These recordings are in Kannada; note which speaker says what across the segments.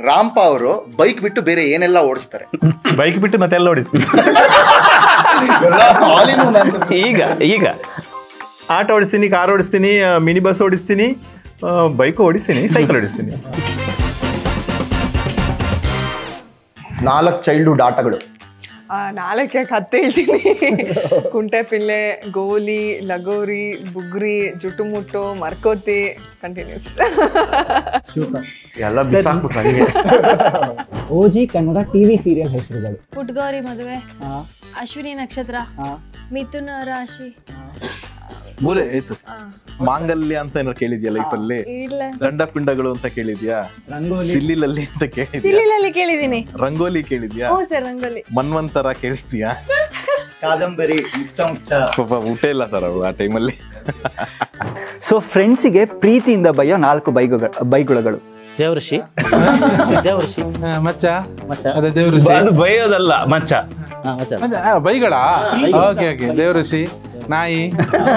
Speaker 1: ರಾಂಪ ಅವರು ಬೈಕ್ ಬಿಟ್ಟು ಬೇರೆ ಏನೆಲ್ಲ ಓಡಿಸ್ತಾರೆ?
Speaker 2: ಬೈಕ್ ಬಿಟ್ಟು ಮತ್ತೆಲ್ಲ ಓಡಿಸ್ತೀನಿ. ಈಗ ಈಗ ಆಟೋ ಓಡಿಸ್ತೀನಿ, ಕಾರ್ ಓಡಿಸ್ತೀನಿ, ಮಿನಿ ಬಸ್ ಓಡಿಸ್ತೀನಿ, ಬೈಕ್ ಓಡಿಸ್ತೀನಿ, ಸೈಕಲ್ ಓಡಿಸ್ತೀನಿ.
Speaker 1: 4 ಚೈಲ್ಡ್ಹುಡ್ ಆಟಗಳು.
Speaker 3: 4 ಯಾಕೆ 10 ಹೇಳ್ತೀನಿ. ಕುಂಟೆ ಪಿಲ್ಲೆ, ಗೋಲಿ, ಲಗೋರಿ, ಬುಗ್ರಿ, ಜುಟುಮುಟ್ಟು, ಮರ್ಕೋತಿ, ಕಂಟಿನ್ಯೂಸ್.
Speaker 2: ಎಲ್ಲ ಬಿಸಾಕ್ಬಿಟ್ರೆ.
Speaker 4: ಓಜಿ ಕನ್ನಡ ಟಿವಿ ಸೀರಿಯಲ್ ಹೆಸರುಗಳು.
Speaker 5: ಪುಟ್ಗೌರಿ ಮದುವೆ, ಅಶ್ವಿನಿ ನಕ್ಷತ್ರ, ಮಿಥುನ ರಾಶಿ,
Speaker 6: ಮೂಲೆ ಆಯ್ತು. ಮಾಂಗಲ್ಯ ಅಂತ ಏನಾರು ಕೇಳಿದ್ಯಾ ಲೈಫಲ್ಲಿ? ಗಂಡ ಪಿಂಡಗಳು ಅಂತ ಕೇಳಿದ್ಯಾ? ಸಿಲ್ಲಿಲಲ್ಲಿ ಅಂತ ಕೇಳಿದ್ಯಾ?
Speaker 5: ಸಿಲ್ಲಿಲಲ್ಲಿ ಕೇಳಿದೀನಿ.
Speaker 6: ರಂಗೋಲಿ ಕೇಳಿದ್ಯಾ?
Speaker 5: ಸರ್ ರಂಗೋಲಿ.
Speaker 6: ಮನ್ವಂತರ ಕೇಳಿದ್ಯಾ?
Speaker 4: ಕಾದಂಬರಿ.
Speaker 6: ಪಾಪ ಊಟ ಇಲ್ಲ ಸರ್ ಅವರು ಆ ಟೈಮಲ್ಲಿ.
Speaker 4: ಸೊ ಫ್ರೆಂಡ್ಸಿಗೆ ಪ್ರೀತಿಯಿಂದ ಬೈಯೋ 4 ಬೈಗುಳಗಳು.
Speaker 7: ದೇವಋಷಿ, ದೇವಋಷಿ,
Speaker 8: ಮಚ್ಚ, ಅದೇ ದೇವಋಷಿ.
Speaker 2: ಅದು ಬೈಯೋದಲ್ಲ, ಮಚ್ಚ.
Speaker 8: ಬೈಗಳ. Okay okay. ದೇವಋಷಿ, ನಾಯಿ,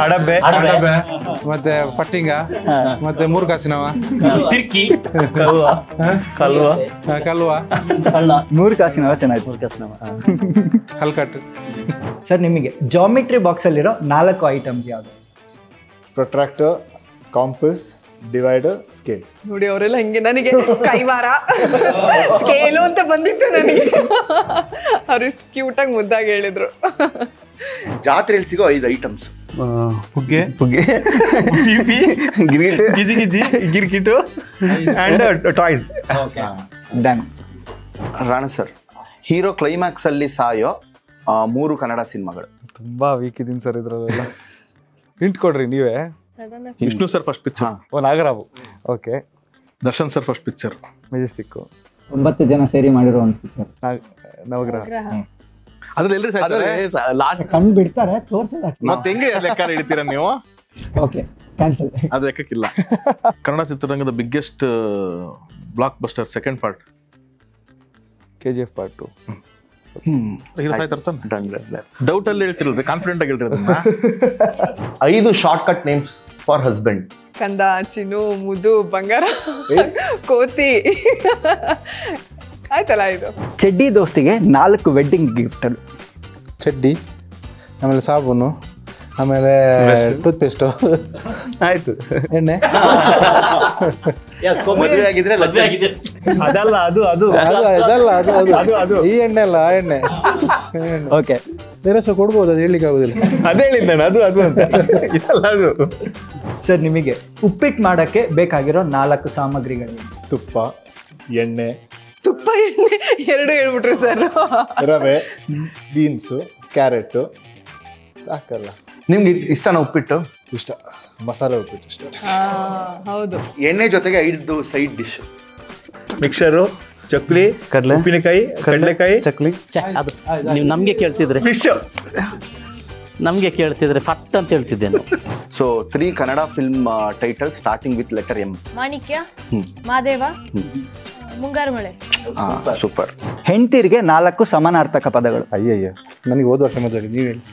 Speaker 2: ಅಡಬೆ,
Speaker 8: ಮತ್ತೆ ಪಟ್ಟಿಂಗ, ಮತ್ತೆ 3 ಕಾಸಿನವ,
Speaker 7: ಪಿರ್ಕಿ,
Speaker 8: ಕಲ್ವ,
Speaker 4: 3 ಕಾಸಿನವ ಚೆನ್ನಾಗಿ.
Speaker 7: 3 ಕಾಸಿನವ,
Speaker 8: ಹಲ್ಕಟ್ಟು.
Speaker 4: ಸರ್ ನಿಮಗೆ ಜಾಮಿಟ್ರಿ ಬಾಕ್ಸ್ ಅಲ್ಲಿರೋ 4 ಐಟಮ್ಸ್ ಯಾವುದು?
Speaker 9: Protractor, campus, divider, scale.
Speaker 3: ನೋಡಿ ಅವರೆಲ್ಲ ಹಿಂಗೆ ನನಗೆ ಕೈವಾರ ಸ್ಕೇಲು ಅಂತ ಬಂದಿತ್ತು ನನಗೆ. ಅವ್ರು ಇಷ್ಟು ಕ್ಯೂಟಾಗಿ ಮುದ್ದಾಗಿ ಹೇಳಿದ್ರು.
Speaker 1: ಜಾತ್ರೆಯಲ್ಲಿ ಸಿಗೋ 5 ಐಟಮ್ಸ್.
Speaker 2: ಪುಗ್ಗೆ, ಪಿಪಿ, ಗಿಜಿ ಗಿಜಿ, ಗಿರ್ಕಿಟು and toys.
Speaker 4: Done.
Speaker 1: Rana sir, hero climax ಅಲ್ಲಿ ಸಾಯೋ 3 ಕನ್ನಡ ಸಿನಿಮಾಗಳು.
Speaker 10: ತುಂಬಾ ವೀಕ್ ಇದೀನಿ ಸರ್ ಇದ್ರಲ್ಲೆಲ್ಲ. ಹಿಂಟ್ ಕೊಡ್ರಿ ನೀವೇ.
Speaker 6: Vishnu sir first picture.
Speaker 10: Nagarahavu. Okay.
Speaker 6: Darshan sir first picture.
Speaker 10: Majestic.
Speaker 4: 9 ಜನ ಸೇರಿ ಮಾಡಿರೋ ಒಂದು ಪಿಕ್ಚರ್.
Speaker 10: ನವಗ್ರಹ.
Speaker 6: ಅದ್ರಲ್ಲಿ ಎಲ್ರಿ ಸಾಯ್ತಾರೆ ಲಾಸ್ಟ್.
Speaker 4: ಕಣ್ಣು ಬಿಡ್ತಾರೆ, ತೋರ್ಸೋದು.
Speaker 6: ಮತ್ತೆ ಹೆಂಗೆ ಲೆಕ್ಕ ಹಿಡಿತೀರಾ ನೀವು?
Speaker 4: Okay, cancel.
Speaker 6: ಅದು ಲೆಕ್ಕಕ್ಕಿಲ್ಲ. ಕನ್ನಡ ಚಿತ್ರರಂಗದ biggest blockbuster second part
Speaker 10: KGF part 2.
Speaker 6: Doubt ಅಲ್ಲಿ ಹೇಳ್ತಿರೋದು, ಕಾನ್ಫಿಡೆಂಟ್ ಆಗಿ ಹೇಳ್ತಿರೋದು.
Speaker 1: 5 short cut names for husband.
Speaker 3: ಕಂದ, ಚಿನ್ನು, ಮುದು, ಬಂಗಾರ, ಕೋತಿ. ಆಯ್ತಲ್ಲ ಇದು.
Speaker 4: ಚಡ್ಡಿ ದೋಸ್ತಿಗೆ 4 ವೆಡ್ಡಿಂಗ್ ಗಿಫ್ಟ್.
Speaker 8: ಚಡ್ಡಿ, ಆಮೇಲೆ ಸಾಬೂನು, ಆಮೇಲೆ ಟೂತ್ ಪೇಸ್ಟು,
Speaker 2: ಆಯ್ತು,
Speaker 8: ಎಣ್ಣೆ.
Speaker 1: ಮದುವೆ ಆಗಿದ್ರೆ
Speaker 2: ಅದಲ್ಲ, ಅದು ಅದು
Speaker 8: ಅದು ಈ ಎಣ್ಣೆ ಅಲ್ಲ, ಆ ಎಣ್ಣೆ.
Speaker 4: ಓಕೆ,
Speaker 8: ಬೇರೆ ಸಹ ಕೊಡ್ಬೋದು, ಅದು ಹೇಳಲಿಕ್ಕೆ ಆಗೋದಿಲ್ಲ.
Speaker 2: ಅದೇ ಹೇಳಿದ್ದಾನೆ, ಅದು ಅದು ಅಂತ ಇದಲ್ಲ ಅದು.
Speaker 4: ಸರ್ ನಿಮಗೆ ಉಪ್ಪಿಟ್ಟು ಮಾಡೋಕ್ಕೆ ಬೇಕಾಗಿರೋ 4 ಸಾಮಗ್ರಿಗಳು.
Speaker 9: ತುಪ್ಪ, ಎಣ್ಣೆ,
Speaker 3: ತುಪ್ಪ, ಎಣ್ಣೆ 2 ಹೇಳ್ಬಿಟ್ರು ಸರ್.
Speaker 9: ರವೆ, ಬೀನ್ಸು, ಕ್ಯಾರೆಟು, ಸಾಕಲ್ಲ.
Speaker 1: ನಿಮ್ಗೆ ಇಷ್ಟನಾ ಉಪ್ಪಿಟ್ಟು?
Speaker 9: ಇಷ್ಟ. ಮಸಾಲೆ ಉಪ್ಪಿಟ್ಟು ಇಷ್ಟ.
Speaker 3: ಹೌದು.
Speaker 1: ಎಣ್ಣೆ ಜೊತೆಗೆ 5 ಸೈಡ್ ಡಿಶ್.
Speaker 2: ಮಿಕ್ಸರು, ಚಕ್ಲಿ, ಉಪ್ಪಿನಕಾಯಿ, ಕಡಲೆಕಾಯಿ, ಚಕ್ಲಿ.
Speaker 7: ಅದು ನೀವು ನಮಗೆ ಕೇಳ್ತಿದ್ರೆ,
Speaker 2: ಫಿಶ್
Speaker 7: ನಮಗೆ ಕೇಳ್ತಿದ್ರೆ ಫಟ್ ಅಂತ ಹೇಳ್ತಿದ್ದೆ ನಾನು.
Speaker 1: So 3 Kannada film title starting with letter M.
Speaker 5: ಮಾಣಿಕ್ಯ, ಮಾದೇವ, ಮುಂಗಾರು ಮಳೆ.
Speaker 1: ಸೂಪರ್.
Speaker 4: ಹೆಂಡತಿರಿಗೆ 4 ಸಮಾನಾರ್ಥಕ ಪದಗಳು.
Speaker 8: ಅಯ್ಯಯ್ಯ, ನನಗೆ ಹೋದ ವರ್ಷ ಮದುವೆ, ನೀವು ಹೇಳಿ.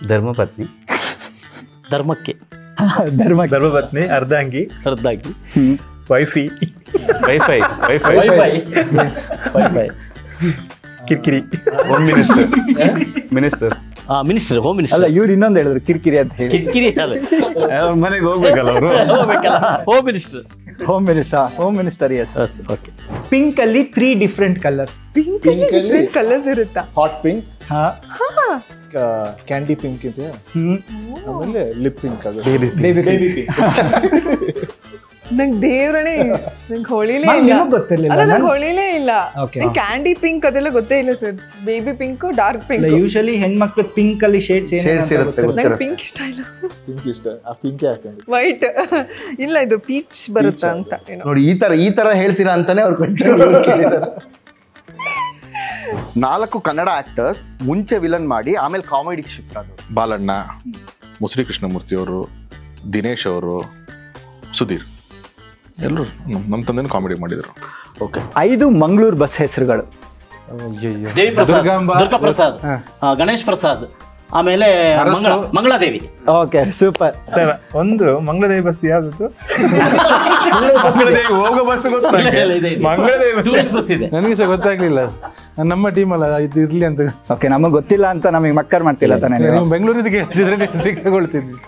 Speaker 2: ಧರ್ಮಪತ್ನಿ,
Speaker 7: ಧರ್ಮಕ್ಕೆ,
Speaker 2: ಧರ್ಮಪತ್ನಿ, ಅರ್ಧಾಂಗಿ, ವೈಫೈ, ಕಿರ್ಕಿರಿ, home minister, minister,
Speaker 7: home minister.
Speaker 4: ಅಲ್ಲ, ಇವ್ರು ಇನ್ನೊಂದು ಹೇಳಿದ್ರು ಕಿರ್ಕಿರಿ ಅಂತ ಹೇಳಿ.
Speaker 7: ಕಿರ್ಕಿರಿ ಅಲ್ಲ,
Speaker 2: ಅವ್ರ ಮನೆಗೆ ಹೋಗ್ಬೇಕಲ್ಲ ಅವರು.
Speaker 7: Home minister.
Speaker 4: Home minister, yes.
Speaker 7: Okay.
Speaker 4: Pink ಅಲ್ಲಿ 3 ಡಿಫ್ರೆಂಟ್ ಕಲರ್ಸ್.
Speaker 3: ಪಿಂಕ್ ಅಲ್ಲಿ ಕಲರ್ಸ್ ಇರುತ್ತಾ?
Speaker 9: ಹಾಟ್ ಪಿಂಕ್, ಕ್ಯಾಂಡಿ ಪಿಂಕ್ ಇದೆ, ಆಮೇಲೆ ಲಿಪ್ ಪಿಂಕ್, ಅದು ಬೇಬಿ ಪಿಂಕ್.
Speaker 3: ನಂಗೆ ದೇವ್ರಣೆ, ನಂಗೆ ಹೊಳಿಲೇ ಇಲ್ಲ.
Speaker 4: ಗೊತ್ತಿರಲಿಲ್ಲ.
Speaker 3: ಅಲ್ಲ, ನಂಗೆ ಹೊಳಿಲೇ ಇಲ್ಲ. ಕ್ಯಾಂಡಿ ಪಿಂಕ್ ಅದೆಲ್ಲ ಗೊತ್ತೇ ಇಲ್ಲ sir. Baby pink, dark pink.
Speaker 4: Usually ಹೆಣ್ಮಕ್ಳು ಪಿಂಕ್ ಅಲ್ಲಿ ಶೇಡ್ಸ್
Speaker 1: ಇರುತ್ತೆ.
Speaker 3: ನಂಗೆ ಪಿಂಕ್ ಇಷ್ಟ ಇಲ್ಲ.
Speaker 9: ಪಿಂಕ್ ಇಷ್ಟ. ಆ ಪಿಂಕ್ ಹಾಕೊಂಡು
Speaker 3: ವೈಟ್ ಇಲ್ಲ, ಇದು ಪೀಚ್ ಬರುತ್ತಾ ಅಂತ.
Speaker 1: ನೋಡಿ, ಈ ತರ ಹೇಳ್ತೀರಾ ಅಂತಾನೆ ಅವ್ರು ಕೇಳಿದ್ದಾರೆ. 4 ಕನ್ನಡ ಆಕ್ಟರ್ಸ್ ಮುಂಚೆ ವಿಲನ್ ಮಾಡಿ ಆಮೇಲೆ ಕಾಮಿಡಿ ಶಿಫ್ಟ್ ಆದ್ರು.
Speaker 6: ಬಾಲಣ್ಣ, ಮುಸುರಿ ಕೃಷ್ಣಮೂರ್ತಿ ಅವರು, ದಿನೇಶ್ ಅವರು, ಸುಧೀರ್, ಎಲ್ಲರೂ ನಮ್ಮ ತಂದೆನೂ ಕಾಮಿಡಿ ಮಾಡಿದರು.
Speaker 1: ಓಕೆ.
Speaker 4: 5 ಮಂಗಳೂರು ಬಸ್ ಹೆಸರುಗಳು.
Speaker 7: ದೇವಿ ಪ್ರಸಾದ್, ದುರ್ಗಾ ಪ್ರಸಾದ್, ಗಣೇಶ್ ಪ್ರಸಾದ್, ಆಮೇಲೆ ಮಂಗಳಾದೇವಿ.
Speaker 4: Okay super.
Speaker 2: ಸರ್ ಒಂದು ಮಂಗಳದೇವಿ ಬಸ್ ಯಾವ್ದು? ಮಂಗಳದೇವಿ ಹೋಗೋ ಬಸ್ ಗೊತ್ತ? ಮಂಗಳದೇವಿ
Speaker 7: ಬಸ್ ಇದೆ.
Speaker 8: ನನಗೆ ಸಹ ಗೊತ್ತಾಗ್ಲಿಲ್ಲ, ನಮ್ಮ ಟೀಮ್ ಅಲ್ಲ ಇದು ಇರ್ಲಿ ಅಂತ.
Speaker 4: ಓಕೆ, ನಮಗೆ ಗೊತ್ತಿಲ್ಲ ಅಂತ ನಮಗೆ ಮಕ್ಕರ್ ಮಾಡ್ತಿಲ್ಲ ತಾನೇ ನೀವು?
Speaker 8: ಬೆಂಗಳೂರಿದ್ದು ಕೇಳ್ತಿದ್ರೆ ಸಿಕ್ಕಾಕೊಳ್ತಿದ್ವಿ.